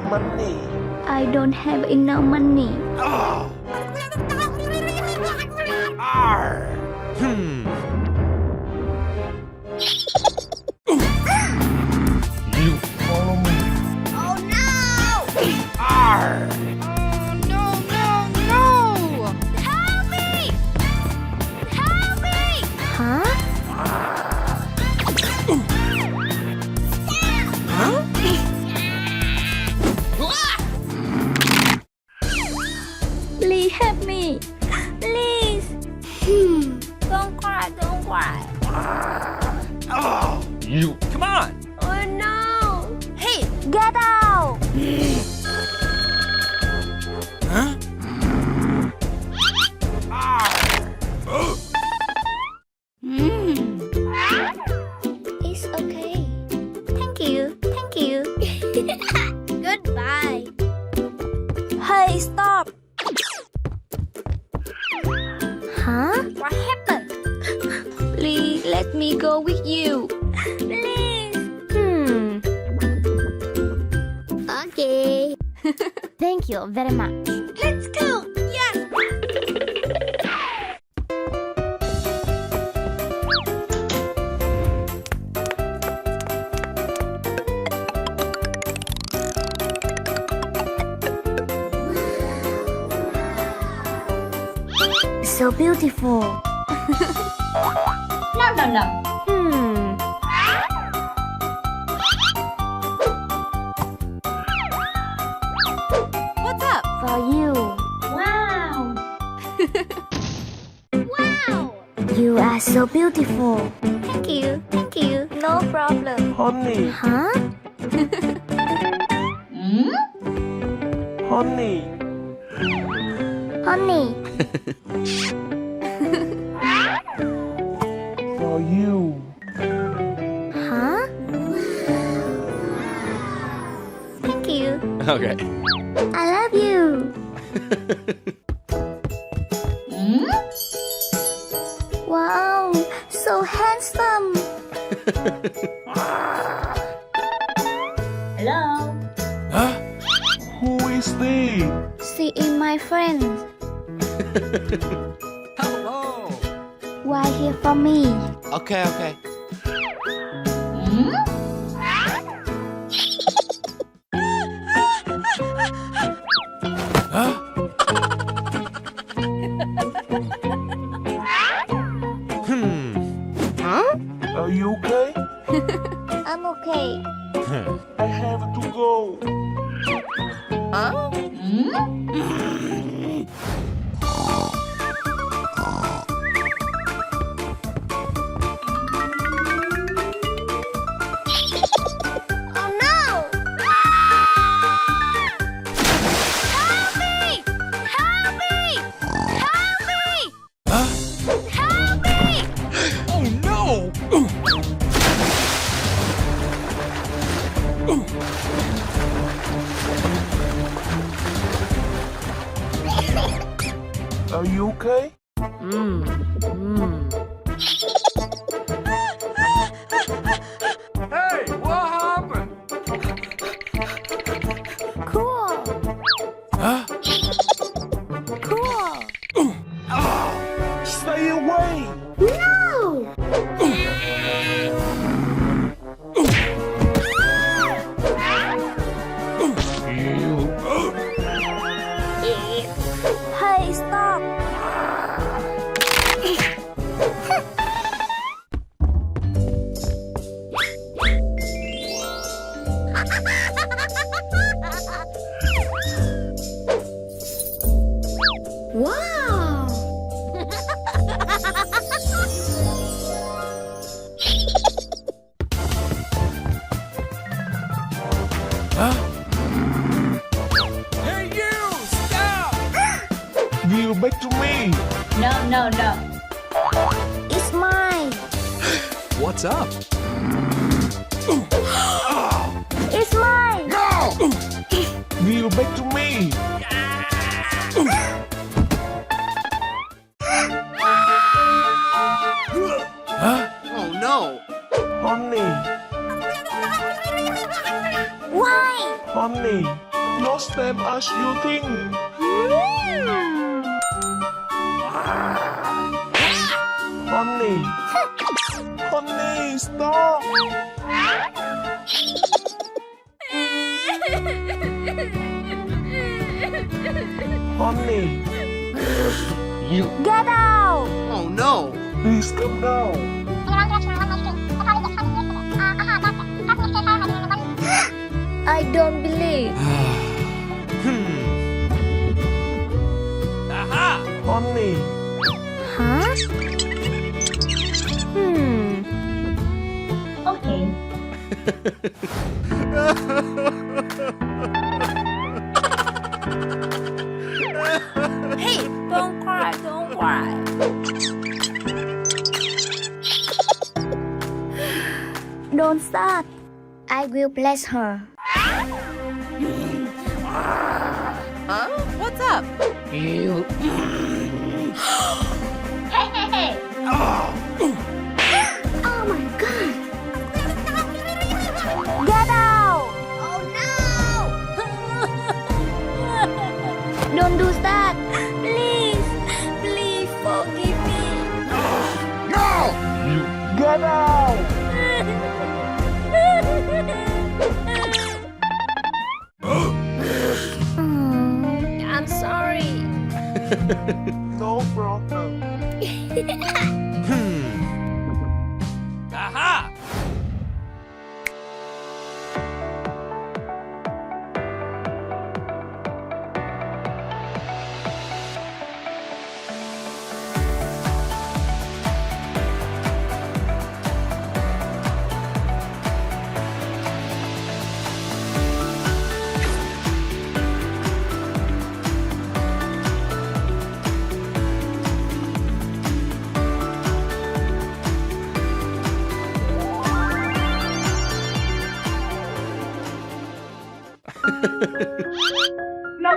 money. I don't have enough money. Arr. You follow me. Oh no! Arr. No, no, no! Help me! Help me! Huh? Please help me. Please. Don't cry, don't cry. You come on. Oh no! Hey! Get out. Huh? It's okay. Thank you. Thank you. Goodbye! Hey, stop. Huh? What happened? Please let me go with you. Please! Okay. Thank you very much. Let's go! Yes! So beautiful. No, no, no! What's up? For you. Wow! Wow! You are so beautiful. Thank you. Thank you. No problem. Honey. Huh? Honey. Honey. For you. Huh? Thank you. Okay. I love you. Wow, so handsome. Hello? Huh? Who is this? She is my friend. Hello. Why here for me? Okay, okay. Huh? Huh? Are you okay? I'm okay. I have to go. Huh? Oh no! Help me! Help me! Help me! Huh? Help me! Oh no! Are you okay? Hey, what happened? Cool. Huh? Cool. Stay away! No! Hey, stop. Wow! Huh? Hey you! Stop! Give it back to me! No, no, no. It's mine. What's up? It's mine. No! Give it back to me! Huh? Oh no! Honey! Why? Honey! Not same as you think. Honey. Honey, stop. Honey. Get out! Oh no! Please come down. I don't believe. Honey. Huh? Okay. Hey, don't cry, don't cry. Don't start. I will bless her. Huh? What's up? You. Oh my god! Get out! Oh no! Don't do that! Please! Please forgive me! No! Get out. I'm sorry. No problem.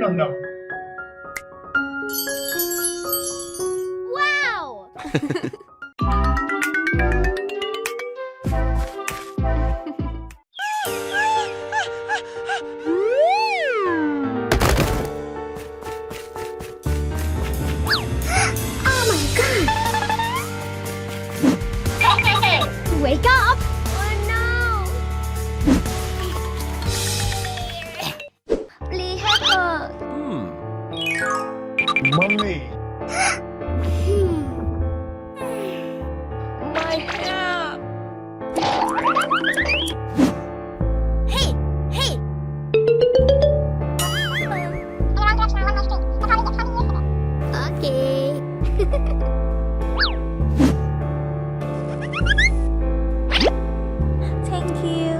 No. Wow! Oh my god! Wake up! Oh no! Please help her. Mommy. My hair. Hey! Okay. Thank you.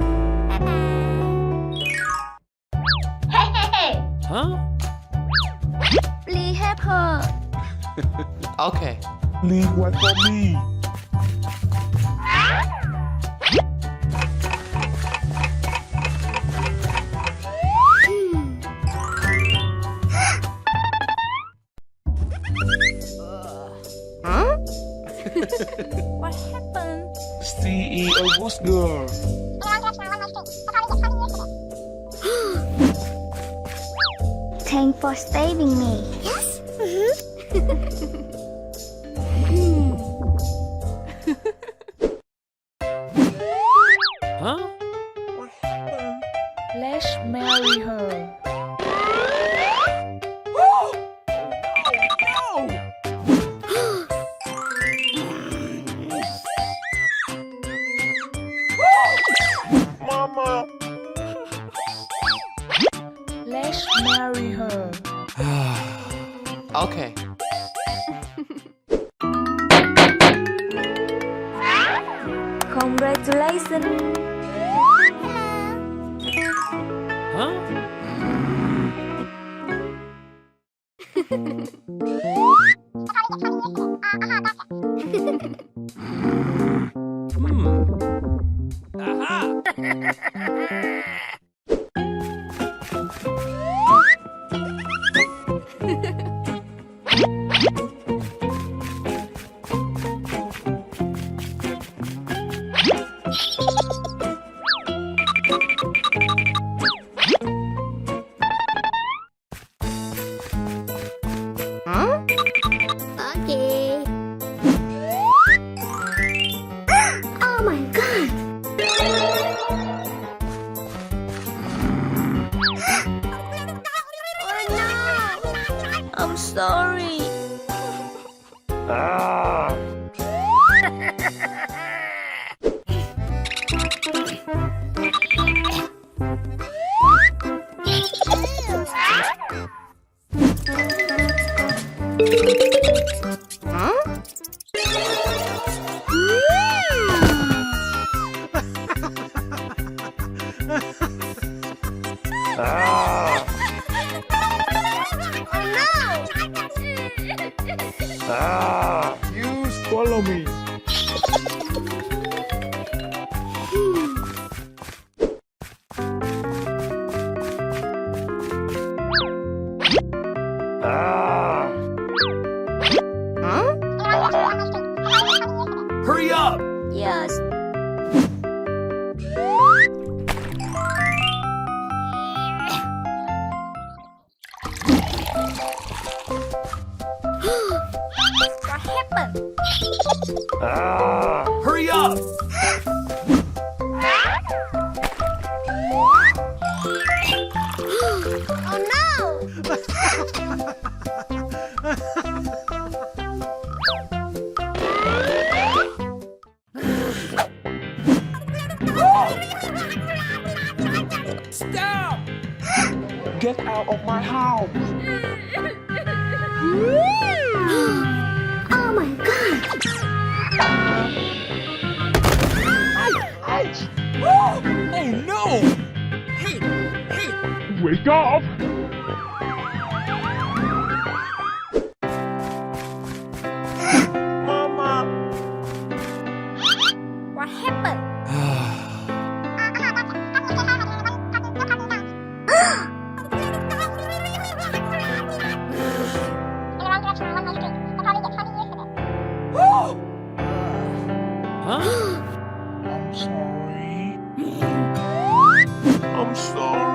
Huh? Please help her. Okay. Please wait for me. Huh? What happened? She is a good girl. Thanks for saving me. Yes. Huh? What happened? Let's marry her. Mama. Let's marry her. Okay. Congratulations. Huh? sorry. You swallow me. Hurry up! Yes. What happened? Hurry up! Oh no! Stop! Get out of my house! Oh my god! Oh no! Hey! Wake up! Mama! What happened? Huh? I'm sorry. I'm sorry.